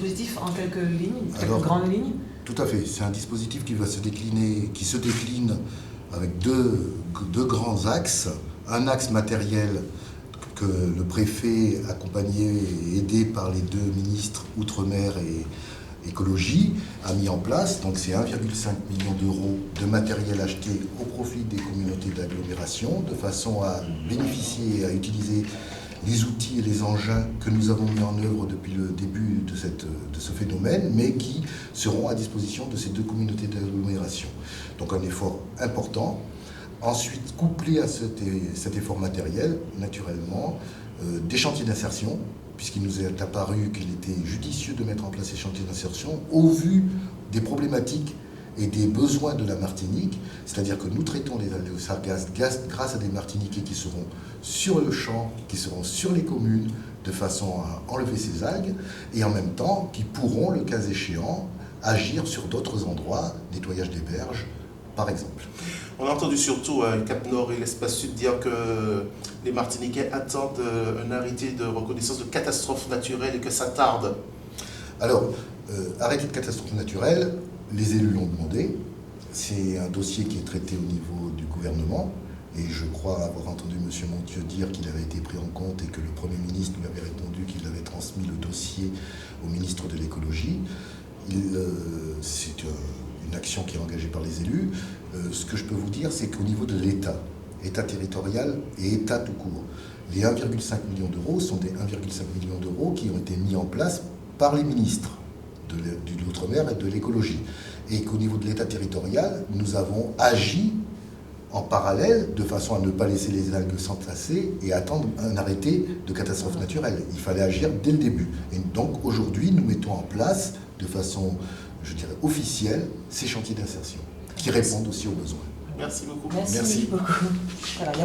dispositif en quelques lignes, Alors, grandes lignes? Tout à fait. C'est un dispositif qui se décline avec deux grands axes. Un axe matériel que le préfet, accompagné et aidé par les deux ministres Outre-mer et Écologie, a mis en place. Donc c'est 1,5 million d'euros de matériel acheté au profit des communautés d'agglomération, de façon à bénéficier et à utiliser les outils et les engins que nous avons mis en œuvre depuis le début de ce phénomène, mais qui seront à disposition de ces deux communautés d'agglomération. Donc un effort important. Ensuite, couplé à cet effort matériel, naturellement, des chantiers d'insertion, puisqu'il nous est apparu qu'il était judicieux de mettre en place ces chantiers d'insertion au vu des problématiques et des besoins de la Martinique, c'est-à-dire que nous traitons les algues sargasses grâce à des Martiniquais qui seront sur le champ, qui seront sur les communes, de façon à enlever ces algues, et en même temps qui pourront, le cas échéant, agir sur d'autres endroits, nettoyage des berges, par exemple. On a entendu surtout Cap Nord et l'Espace Sud dire que les Martiniquais attendent un arrêté de reconnaissance de catastrophe naturelle et que ça tarde. Alors, arrêté de catastrophe naturelle, les élus l'ont demandé. C'est un dossier qui est traité au niveau du gouvernement. Et je crois avoir entendu M. Montieu dire qu'il avait été pris en compte et que le Premier ministre lui avait répondu qu'il avait transmis le dossier au ministre de l'Écologie. C'est une action qui est engagée par les élus. Ce que je peux vous dire, c'est qu'au niveau de l'État, État territorial et État tout court, les 1,5 million d'euros sont des 1,5 million d'euros qui ont été mis en place par les ministres de l'Outre-mer et de l'Écologie. Et qu'au niveau de l'État territorial, nous avons agi en parallèle de façon à ne pas laisser les algues s'entasser et attendre un arrêté de catastrophe naturelle. Il fallait agir dès le début. Et donc aujourd'hui, nous mettons en place de façon, je dirais, officielle ces chantiers d'insertion qui répondent aussi aux besoins. Merci beaucoup. Merci beaucoup. Voilà,